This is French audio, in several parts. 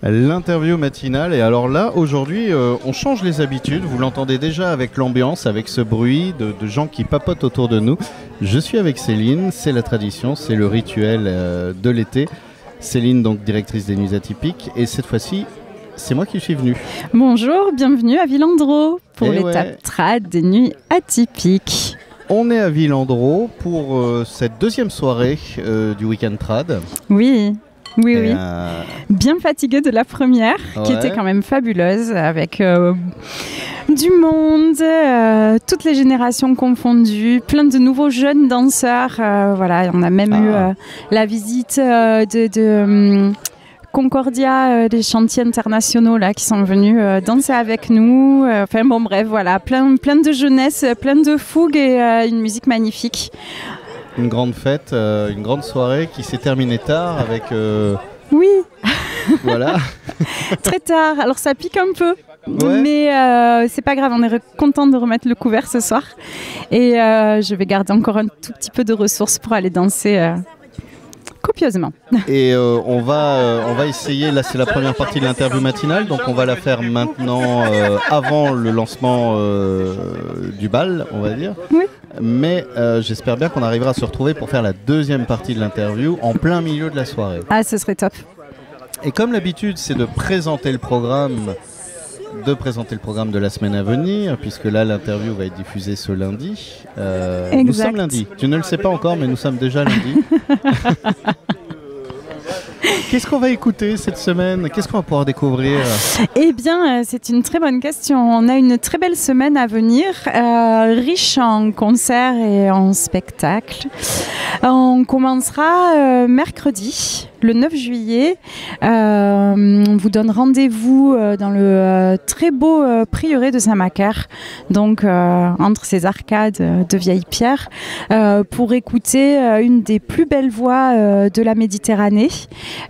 L'interview matinale. Et alors là, aujourd'hui, on change les habitudes. Vous l'entendez déjà avec l'ambiance, avec ce bruit de gens qui papotent autour de nous. Je suis avec Céline, c'est la tradition, c'est le rituel de l'été. Céline, donc directrice des Nuits Atypiques. Et cette fois-ci, c'est moi qui suis venu. Bonjour, bienvenue à Villandreau pour l'étape trad des Nuits Atypiques. On est à Villandreau pour cette deuxième soirée du week-end trad. Oui. Bien fatiguée de la première, qui était quand même fabuleuse, avec du monde, toutes les générations confondues, plein de nouveaux jeunes danseurs. Voilà, on a même eu la visite de Concordia, des chantiers internationaux là, qui sont venus danser avec nous. Enfin bon, bref, voilà, plein de jeunesse, plein de fougue et une musique magnifique. Une grande fête, une grande soirée qui s'est terminée tard avec... Oui. Voilà. Très tard. Alors ça pique un peu, mais c'est pas grave. On est content de remettre le couvert ce soir. Et je vais garder encore un tout petit peu de ressources pour aller danser copieusement. Et on va essayer, là c'est la première partie de l'interview matinale, donc on va la faire maintenant avant le lancement du bal, on va dire. Oui. Mais j'espère bien qu'on arrivera à se retrouver pour faire la deuxième partie de l'interview en plein milieu de la soirée. Ah, ce serait top. Et comme l'habitude, c'est de présenter le programme de la semaine à venir, puisque là l'interview va être diffusée ce lundi. Nous sommes lundi. Tu ne le sais pas encore, mais nous sommes déjà lundi. Qu'est-ce qu'on va écouter cette semaine? Qu'est-ce qu'on va pouvoir découvrir? Eh bien, c'est une très bonne question. On a une très belle semaine à venir, riche en concerts et en spectacles. On commencera mercredi, le 9 juillet. On vous donne rendez-vous dans le très beau prieuré de Saint-Macaire, donc entre ces arcades de vieilles pierres, pour écouter une des plus belles voix de la Méditerranée.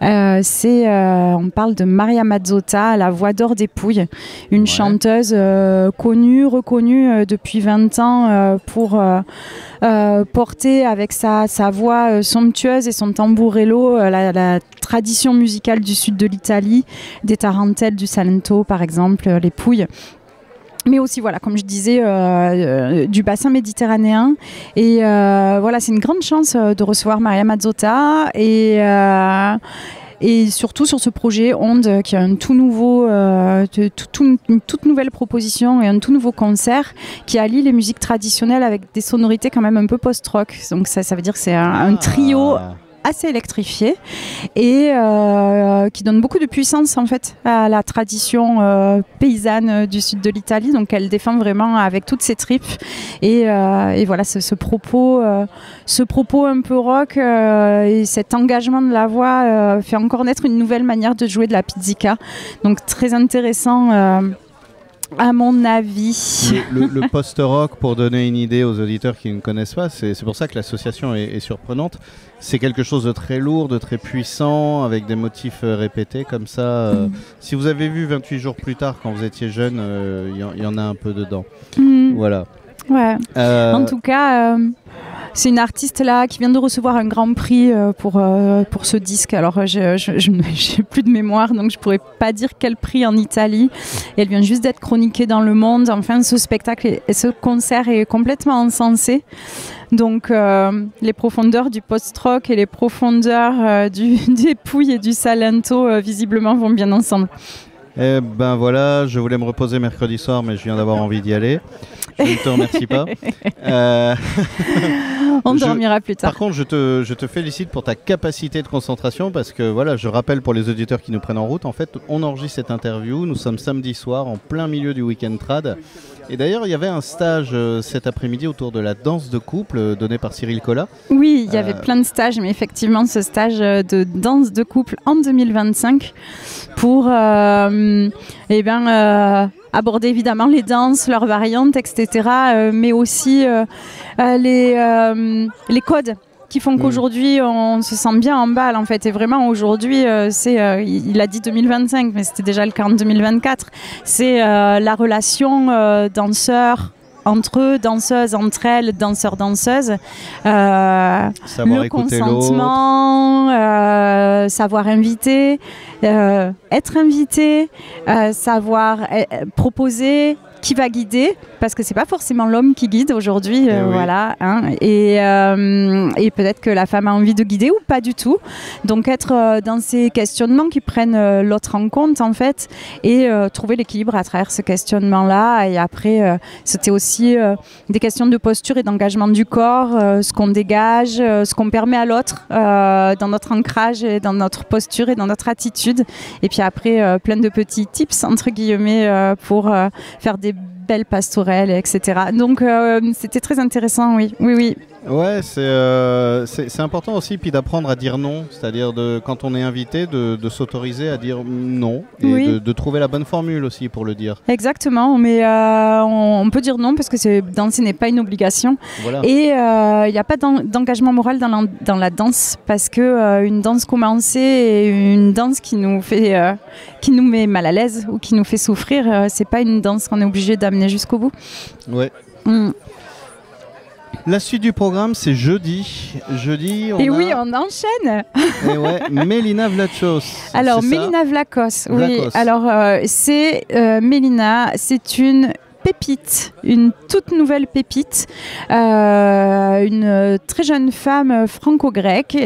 On parle de Maria Mazzotta, la voix d'or des Pouilles, une chanteuse connue, reconnue depuis 20 ans pour porter avec sa voix somptueuse et son tamburello la tradition musicale du sud de l'Italie, des tarentelles, du Salento par exemple, les Pouilles. Mais aussi, voilà, comme je disais, du bassin méditerranéen. Et voilà, c'est une grande chance de recevoir Maria Mazzotta et surtout sur ce projet Onde, qui a un tout nouveau, une toute nouvelle proposition et un tout nouveau concert qui allie les musiques traditionnelles avec des sonorités quand même un peu post-rock. Donc ça veut dire que c'est un trio assez électrifié et qui donne beaucoup de puissance en fait à la tradition paysanne du sud de l'Italie. Donc elle défend vraiment avec toutes ses tripes et voilà ce propos un peu rock et cet engagement de la voix fait encore naître une nouvelle manière de jouer de la pizzica. Donc très intéressant. À mon avis. Le post-rock, pour donner une idée aux auditeurs qui ne connaissent pas, c'est pour ça que l'association est surprenante. C'est quelque chose de très lourd, de très puissant, avec des motifs répétés comme ça. Si vous avez vu 28 jours plus tard, quand vous étiez jeune, il y en a un peu dedans. Voilà. Ouais. En tout cas... c'est une artiste là qui vient de recevoir un grand prix pour ce disque. Alors j'ai plus de mémoire, donc je pourrais pas dire quel prix en Italie. Et elle vient juste d'être chroniquée dans Le Monde. Enfin, ce spectacle et ce concert est complètement encensé. Donc les profondeurs du post-rock et les profondeurs des Pouilles et du Salento visiblement vont bien ensemble. Eh ben voilà, je voulais me reposer mercredi soir, mais je viens d'avoir envie d'y aller. Je ne te remercie pas. On dormira plus tard. Par contre, je te félicite pour ta capacité de concentration parce que voilà, je rappelle pour les auditeurs qui nous prennent en route, en fait, on enregistre cette interview. Nous sommes samedi soir, en plein milieu du week-end trad. Et d'ailleurs, il y avait un stage cet après-midi autour de la danse de couple donné par Cyril Collat. Oui, il y avait plein de stages, mais effectivement, ce stage de danse de couple en 2025 pour aborder évidemment les danses, leurs variantes, etc., mais aussi les codes qui font qu'aujourd'hui on se sent bien en balle en fait. Et vraiment aujourd'hui il a dit 2025 mais c'était déjà le cas en 2024, c'est la relation danseur entre eux, danseuses, entre elles, danseurs, danseuses. Le consentement, savoir inviter, être invité, savoir proposer, qui va guider, parce que c'est pas forcément l'homme qui guide aujourd'hui, voilà, hein, et peut-être que la femme a envie de guider ou pas du tout. Donc être dans ces questionnements qui prennent l'autre en compte en fait, et trouver l'équilibre à travers ce questionnement-là. Et après, c'était aussi des questions de posture et d'engagement du corps, ce qu'on dégage, ce qu'on permet à l'autre dans notre ancrage et dans notre posture et dans notre attitude. Et puis après, plein de petits tips entre guillemets pour faire des belles pastorelles, etc. Donc c'était très intéressant, oui. Ouais, c'est important aussi puis d'apprendre à dire non, c'est-à-dire quand on est invité de s'autoriser à dire non et de trouver la bonne formule aussi pour le dire. Exactement, mais on peut dire non parce que danser n'est pas une obligation. Voilà. Et il n'y a pas d'engagement moral dans la danse, parce que une danse commencée et une danse qui nous met mal à l'aise ou qui nous fait souffrir, c'est pas une danse qu'on est obligé d'amener jusqu'au bout. Ouais. La suite du programme, c'est jeudi. On enchaîne. Et ouais, Mélina Vlachos. Alors, Mélina Vlachos, oui. Alors, c'est Mélina, c'est une pépite, une toute nouvelle pépite, une très jeune femme franco-grecque,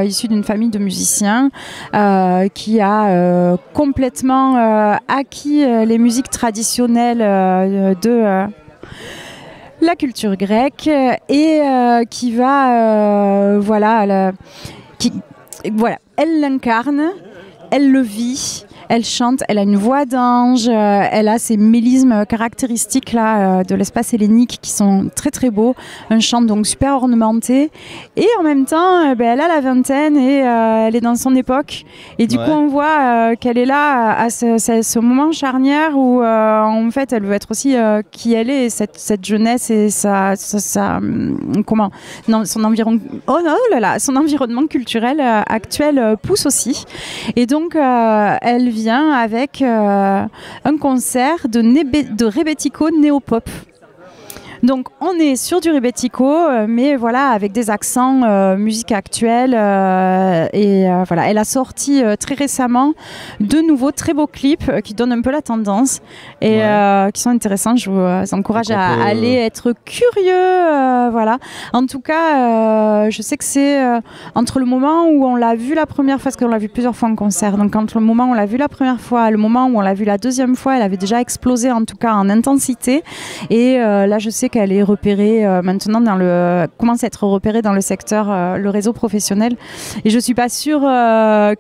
issue d'une famille de musiciens, qui a complètement acquis les musiques traditionnelles de la culture grecque, et qui va elle l'incarne, elle le vit, elle chante, elle a une voix d'ange, elle a ces mélismes caractéristiques là, de l'espace hellénique qui sont très très beaux, un chant donc super ornementé, et en même temps elle a la vingtaine et elle est dans son époque, et du coup on voit qu'elle est là à ce moment charnière où en fait elle veut être aussi qui elle est, cette jeunesse et son environnement culturel actuel pousse aussi, et donc elle vient avec un concert de rebetiko néo-pop. Donc on est sur du rebetiko, mais voilà, avec des accents musique actuelle, voilà, elle a sorti très récemment deux nouveaux très beaux clips qui donnent un peu la tendance et qui sont intéressants. Je vous encourage à aller être curieux, voilà. En tout cas, je sais que c'est entre le moment où on l'a vu la première fois, parce qu'on l'a vu plusieurs fois en concert, donc entre le moment où on l'a vu la première fois et le moment où on l'a vu la deuxième fois, elle avait déjà explosé, en tout cas en intensité, et là je sais qu'elle est repérée maintenant commence à être repérée dans le secteur, le réseau professionnel, et je suis pas sûre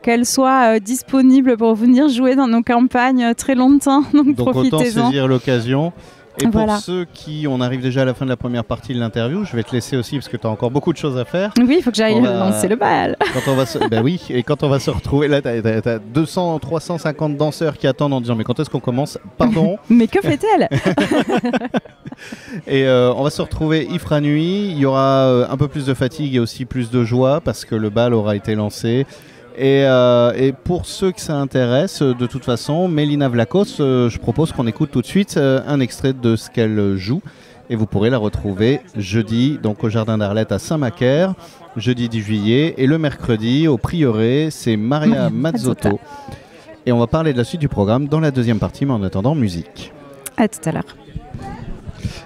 qu'elle soit disponible pour venir jouer dans nos campagnes très longtemps, donc profitez-en. Autant saisir l'occasion. Et pour ceux on arrive déjà à la fin de la première partie de l'interview, je vais te laisser aussi parce que tu as encore beaucoup de choses à faire. Oui, il faut que j'aille lancer le bal. Et quand on va se retrouver, là tu as 200, 350 danseurs qui attendent en disant mais quand est-ce qu'on commence? Pardon. Mais que fait-elle? Et on va se retrouver Ifra Nuit, il y aura un peu plus de fatigue et aussi plus de joie parce que le bal aura été lancé. Et pour ceux que ça intéresse, de toute façon, Mélina Vlachos, je propose qu'on écoute tout de suite un extrait de ce qu'elle joue. Et vous pourrez la retrouver jeudi, donc au Jardin d'Arlette à Saint-Macaire, jeudi 10 juillet. Et le mercredi, au Prieuré, c'est Maria Mazzotto. Et on va parler de la suite du programme dans la deuxième partie, mais en attendant, musique. À tout à l'heure.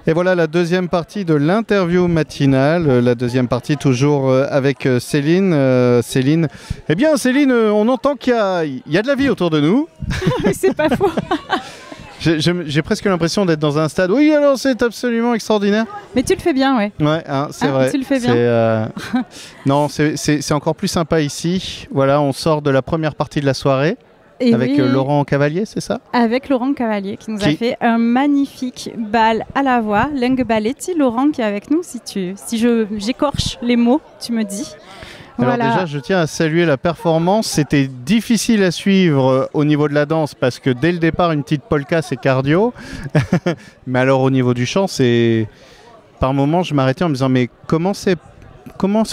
Et voilà la deuxième partie de l'interview matinale, la deuxième partie toujours avec Céline. Céline, eh bien Céline, on entend qu'il y a de la vie autour de nous. C'est pas faux. J'ai presque l'impression d'être dans un stade. Oui, alors c'est absolument extraordinaire. Mais tu le fais bien, ouais. Ouais, c'est vrai. Tu le fais bien. Non, c'est encore plus sympa ici. Voilà, on sort de la première partie de la soirée. Et avec Laurent Cavalier, c'est ça? Avec Laurent Cavalier qui nous a fait un magnifique bal à la voix. Lengue Balletti, Laurent qui est avec nous. Si j'écorche les mots, tu me dis. Alors déjà, je tiens à saluer la performance. C'était difficile à suivre au niveau de la danse parce que dès le départ, une petite polka, c'est cardio. Mais alors au niveau du chant, c'est... Par moments, je m'arrêtais en me disant, mais comment se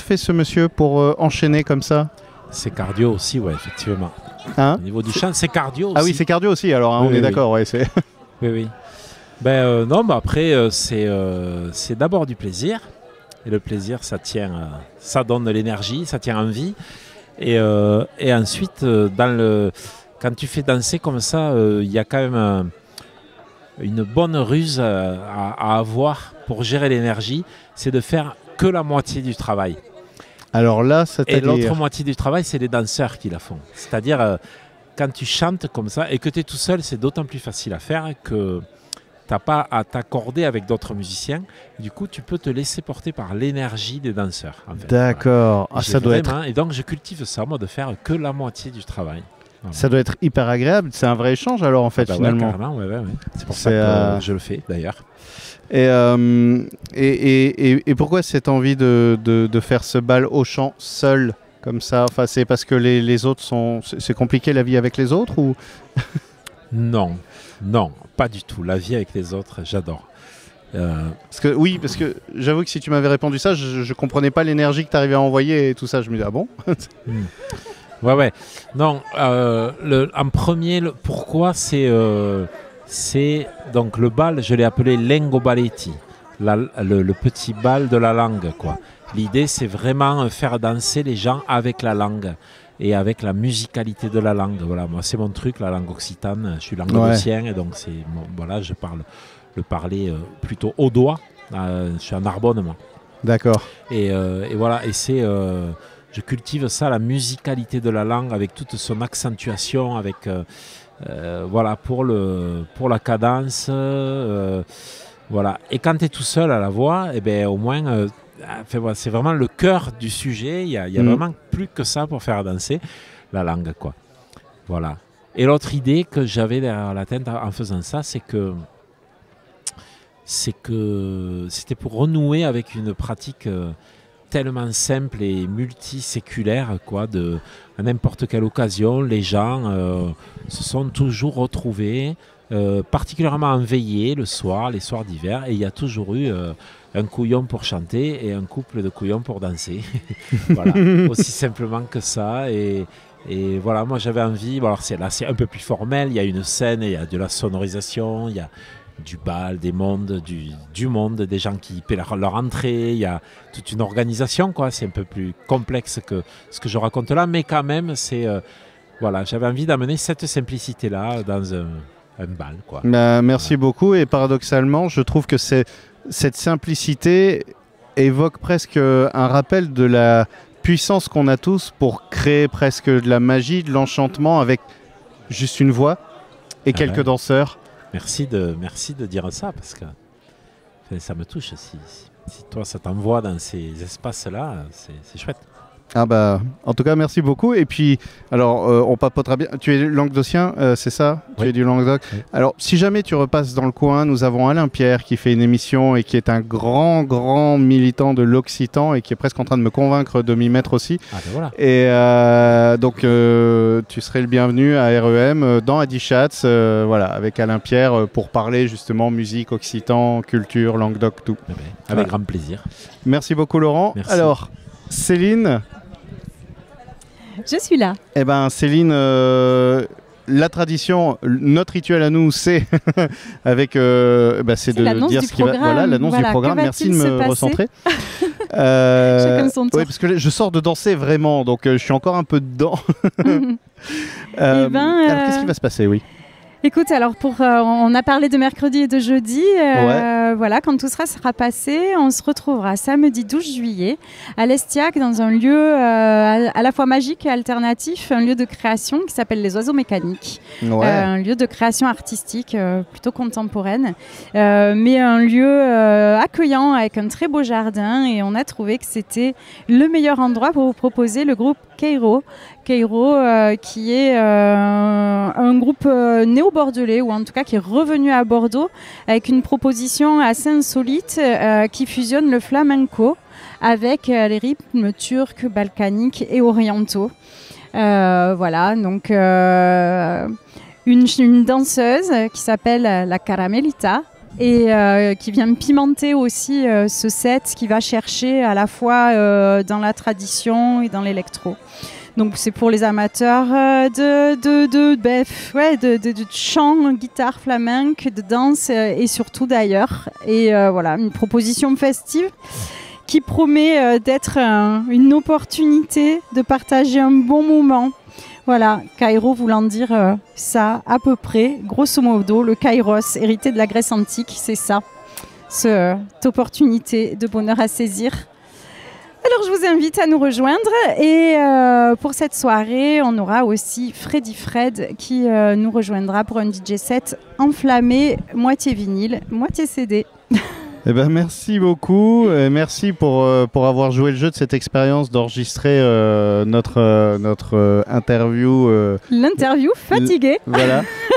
fait ce monsieur pour enchaîner comme ça? C'est cardio aussi, ouais, effectivement. Au niveau du chant, c'est cardio aussi. Ah oui, c'est cardio aussi, alors oui, on est d'accord. Ouais, oui. Non, mais après, c'est d'abord du plaisir. Et le plaisir, ça donne de l'énergie, ça tient en vie. Et ensuite, quand tu fais danser comme ça, il y a quand même une bonne ruse à avoir pour gérer l'énergie, c'est de faire que la moitié du travail. Alors là, et l'autre moitié du travail, c'est les danseurs qui la font. C'est-à-dire, quand tu chantes comme ça et que tu es tout seul, c'est d'autant plus facile à faire que tu n'as pas à t'accorder avec d'autres musiciens. Du coup, tu peux te laisser porter par l'énergie des danseurs. En fait. D'accord. Voilà. Ça doit être... Et donc, je cultive ça, moi, de faire que la moitié du travail. Voilà. Ça doit être hyper agréable. C'est un vrai échange, alors, en fait, finalement. Ouais, carrément, ouais. C'est pour ça que je le fais, d'ailleurs. Et pourquoi cette envie de faire ce bal au chant seul comme ça? Enfin, c'est parce que les autres sont... C'est compliqué la vie avec les autres ou... Non, pas du tout. La vie avec les autres, j'adore. Parce que j'avoue que si tu m'avais répondu ça, je comprenais pas l'énergie que tu arrivais à envoyer et tout ça. Je me dis, ah bon? Ouais. Non, en premier, pourquoi c'est donc le bal, je l'ai appelé Lengo Balletti, le petit bal de la langue, quoi. L'idée, c'est vraiment faire danser les gens avec la langue et avec la musicalité de la langue. Voilà, moi, c'est mon truc, la langue occitane. Je suis languedocien et donc je parle le parler plutôt au doigt. Je suis en Narbonne, moi. D'accord. Et voilà, et je cultive ça, la musicalité de la langue avec toute son accentuation, avec pour la cadence. Voilà. Et quand tu es tout seul à la voix, au moins, c'est vraiment le cœur du sujet. Il y a vraiment plus que ça pour faire danser la langue, quoi. Voilà. Et l'autre idée que j'avais derrière la tête en faisant ça, c'est que c'était pour renouer avec une pratique tellement simple et multiséculaire, quoi. À n'importe quelle occasion, les gens se sont toujours retrouvés, particulièrement en veillée le soir, les soirs d'hiver, et il y a toujours eu un couillon pour chanter et un couple de couillons pour danser. Voilà, aussi simplement que ça. Et voilà, moi j'avais envie, c'est un peu plus formel, il y a une scène, il y a de la sonorisation, il y a du bal, des mondes, du monde, des gens qui paient leur entrée, il y a toute une organisation, quoi. C'est un peu plus complexe que ce que je raconte là, mais quand même, j'avais envie d'amener cette simplicité-là dans un bal, quoi. Merci beaucoup, et paradoxalement, je trouve que cette simplicité évoque presque un rappel de la puissance qu'on a tous pour créer presque de la magie, de l'enchantement avec juste une voix et quelques danseurs. Merci de dire ça, parce que ça me touche. Si toi, ça t'envoie dans ces espaces-là, c'est chouette. En tout cas, merci beaucoup. Et puis, alors, on papotera bien. Tu es languedocien, c'est ça? Oui. Tu es du Languedoc. Oui. Alors, si jamais tu repasses dans le coin, nous avons Alain Pierre qui fait une émission et qui est un grand militant de l'occitan et qui est presque en train de me convaincre de m'y mettre aussi. Voilà. Et donc, tu serais le bienvenu à REM dans Adichatz, avec Alain Pierre pour parler justement musique, occitan, culture, Languedoc, tout. Avec grand plaisir. Merci beaucoup, Laurent. Merci. Alors, Céline. Je suis là. Céline, la tradition, notre rituel à nous, c'est avec, c'est de dire ce qui va. Voilà, l'annonce du programme. Merci de me recentrer. Chacun son tour. Oui, parce que je sors de danser vraiment, donc je suis encore un peu dedans. Alors, qu'est-ce qui va se passer, oui? Écoute, alors on a parlé de mercredi et de jeudi. Voilà, quand tout sera passé, on se retrouvera samedi 12 juillet à l'Estiac dans un lieu à la fois magique et alternatif, un lieu de création qui s'appelle les Oiseaux Mécaniques. Ouais. Un lieu de création artistique plutôt contemporaine, mais un lieu accueillant avec un très beau jardin, et on a trouvé que c'était le meilleur endroit pour vous proposer le groupe Keiro, qui est un groupe néo-bordelais, ou en tout cas qui est revenu à Bordeaux avec une proposition assez insolite qui fusionne le flamenco avec les rythmes turcs, balkaniques et orientaux. Voilà, donc une danseuse qui s'appelle la Caramelita, et qui vient pimenter aussi ce set qui va chercher à la fois dans la tradition et dans l'électro. Donc c'est pour les amateurs de chant, guitare flamenque, de danse et surtout d'ailleurs. Et voilà, une proposition festive qui promet d'être une opportunité de partager un bon moment. Voilà, Cairo voulant dire ça à peu près, grosso modo, le Kairos, hérité de la Grèce antique, c'est ça, cette opportunité de bonheur à saisir. Alors je vous invite à nous rejoindre et pour cette soirée, on aura aussi Freddy Fred qui nous rejoindra pour un DJ set enflammé, moitié vinyle, moitié CD. Eh ben, merci beaucoup, et merci pour avoir joué le jeu de cette expérience d'enregistrer notre interview. L'interview fatiguée.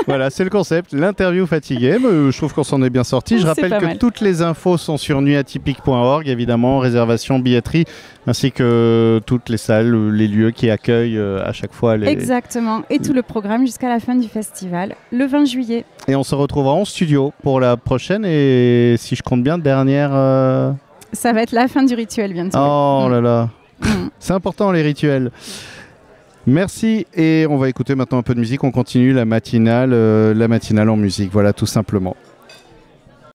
Voilà, c'est le concept, l'interview fatiguée. Mais je trouve qu'on s'en est bien sorti. Je rappelle que toutes les infos sont sur nuatypique.org, évidemment, réservation, billetterie, ainsi que toutes les salles, les lieux qui accueillent à chaque fois les... Exactement, et tout le programme jusqu'à la fin du festival, le 20 juillet. Et on se retrouvera en studio pour la prochaine et si je compte bien, dernière... Ça va être la fin du rituel bientôt. Oh là là, c'est important les rituels. Merci et on va écouter maintenant un peu de musique, on continue la matinale en musique, voilà tout simplement.